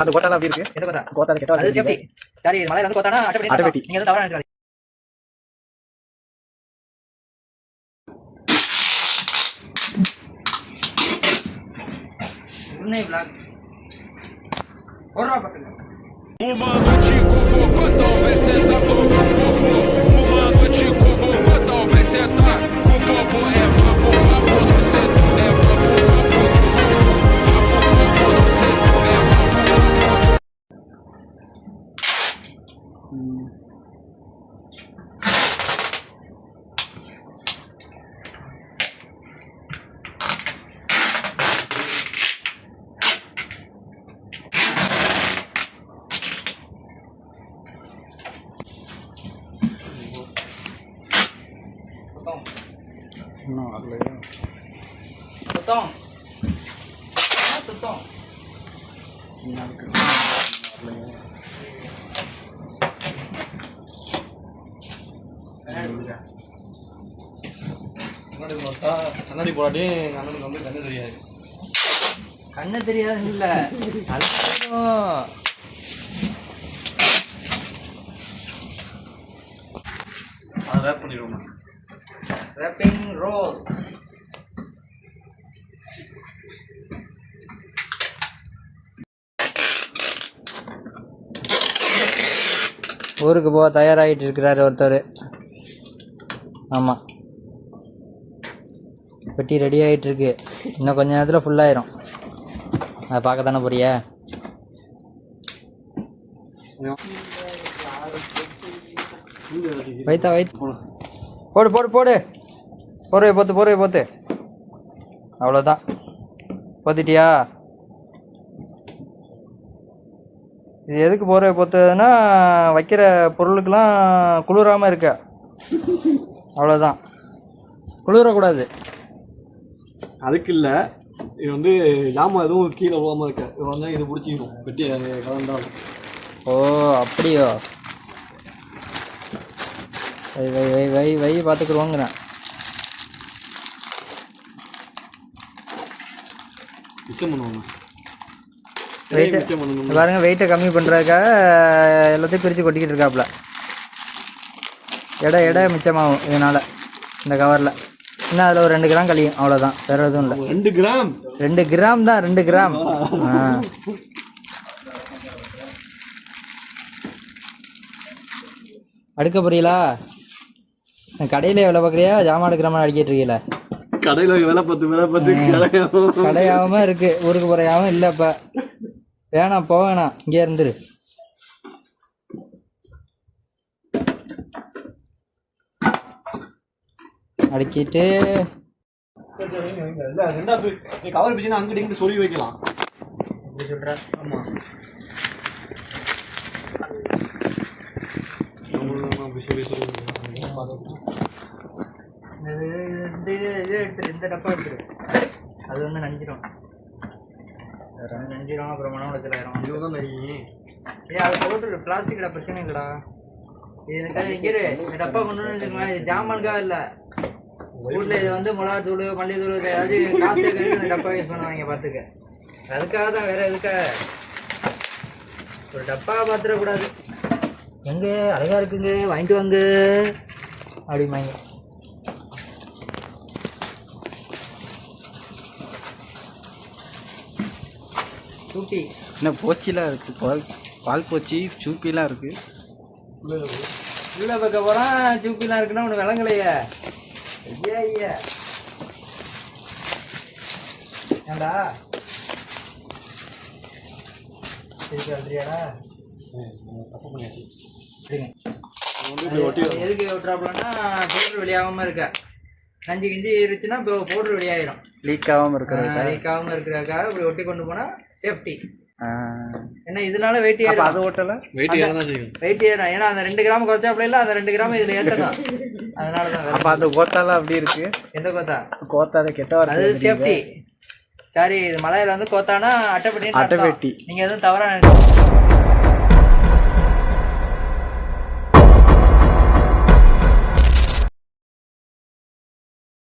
அந்த கோத்தால அப்படி இருக்கு. எந்த கோத்தா? கோத்தால கெட்ட அது சேஃப்டி. சரி மலையில வந்து கோத்தானா அட்டை நீங்க எதுவும் தவறா நினைக்காதீங்க. உன்னை vlog ஒரு ரூபா பக்கங்க. Mano te convocou, talvez sentar com o povo. Mano te convocou, talvez sentar com o povo. É vapor, vapor no centro. É vapor, vapor no vapor. Vapor, vapor no centro. É vapor, vapor. No, arle. Tutong. Tutong. Sinyal ke. கண்ணாடி போடாட்டி அண்ணனுக்கு வந்து கண்ணு தெரியாது. கண்ணு தெரியாது இல்ல அதை wrap பண்ணிடுவோம். Wrapping roll. ஊருக்கு போக தயாராகிட்டு இருக்கிறாரு ஒருத்தர். ஆமாம், பெட்டி ரெடி ஆகிட்டு இருக்கு. இன்னும் கொஞ்ச நேரத்தில் ஃபுல்லாயிரும். அதை பார்க்க தானே போறியா? வைத்தா போடு போடு போடு. போர்வை போத்து போர்வை போத்து. அவ்வளோதான், போத்திட்டியா? இது எதுக்கு போர்வை போத்துதுன்னா வைக்கிற பொருளுக்கெல்லாம் குளிராமல் இருக்க. அவ்வளோதான், குளிரக்கூடாது. அதுக்கு இல்லை, இது வந்து ஜாமான் எதுவும் கீழே விழாமல் இருக்க. இது வந்து இது பிடிச்சிக்கணும், பெட்டி கலந்தாலும். ஓ அப்படியோ? வை வை வை வை வை பார்த்துக்குருவோங்கிறேன். மிச்சம் பண்ணுவாங்க வெயிட்டு பாருங்க, வெயிட்டை கம்மி பண்ணுறதுக்காக எல்லாத்தையும் பிரித்து கொட்டிக்கிட்டு இருக்காப்புல. எடை மிச்சமாகும் இதனால் இந்த கவரில். இன்னும் அதில் ஒரு 2 கிராம் கழியும், அவ்வளோதான், வேறு எதுவும் இல்லை. 2 கிராம்? 2 கிராம் தான், 2 கிராம். அடுக்க புரியலா? கடையில் வேலை பார்க்குறியா, ஜாமான் எடுக்கிற மாதிரி அடிக்கிட்டு இருக்கீல? கடையில் வேலை பார்த்து கடையாகவும் இருக்கு, ஊருக்கு போறையாகவும் இல்லை. இப்போ வேணாம், வேணாம், இங்கே இருந்துரு. அடிக்கிட்டு கவர் பிடிச்சினா அங்கிட்டு இங்கிட்டு சொல்லி வைக்கலாம். அப்படி சொல்கிறேன். ஆமாம், எடுத்துரு, இந்த டப்பா எடுத்துரு. அது வந்து நஞ்சிரும், நஞ்சிரும். அப்புறம் மனம் உடச்சலாயிரும். இதுதான் அது போட்டு பிளாஸ்டிக்கில் பிரச்சனை இல்லைடா. இதுக்காக இங்கே இந்த டப்பா கொண்டு வந்து இது ஜாமானுக்காக இல்லை. வீட்டில் இது வந்து மிளகாத்தூள், மல்லித்தூள், ஏதாவது காசு சேர்க்கறதுக்கு இந்த டப்பா யூஸ் பண்ணுவாங்க, பார்த்துக்க. அதுக்காக தான், வேறு எதுக்காக? ஒரு டப்பா பார்த்துடக்கூடாது. எங்கே அழகாக இருக்குங்க, வாங்கிட்டு வாங்க அப்படிம்பாங்க. சூப்பி என்ன போச்சிலாம் இருக்குது, பால் போச்சி சூப்பிலாம் இருக்குது. உள்ள பக்கம் போகிறான், சூப்பிலாம் இருக்குன்னா உனக்கு விளங்கலையே. ஐயா ஐயா ஏண்டா திருப்பி அழுறியாடா? தப்பு பண்ணியாச்சு. எதுக்கு விட்டுறாப்புலன்னா பவுடர் வெளியாகாமல் இருக்க. நஞ்சு கிஞ்சி இருந்துச்சுன்னா இப்போ பவுடர் வெளியாயிரும். லீக் ஆகாமல் இருக்கிறதுக்காக இப்படி ஒட்டி கொண்டு போனால் சேஃப்டி. ஏன்னா இதனால வெயிட் ஏறும். அது ஓட்டல வெயிட் ஏறும். ஏன்னா அந்த 2 கிராம் குறைச்சாப்புல இல்லை, அந்த 2 கிராம் இதில் ஏற்றலாம். அதனால தான். அப்போ அந்த கோத்தாலாம் அப்படி இருக்கு. எந்த கோத்தா? கோத்தாத கெட்ட வர அது சேஃப்டி. சரி, இது மலையில வந்து கோத்தானா அட்டைப்பெட்டி. அட்டைப்பெட்டி நீங்கள் எதுவும் தவறாக நினைச்சு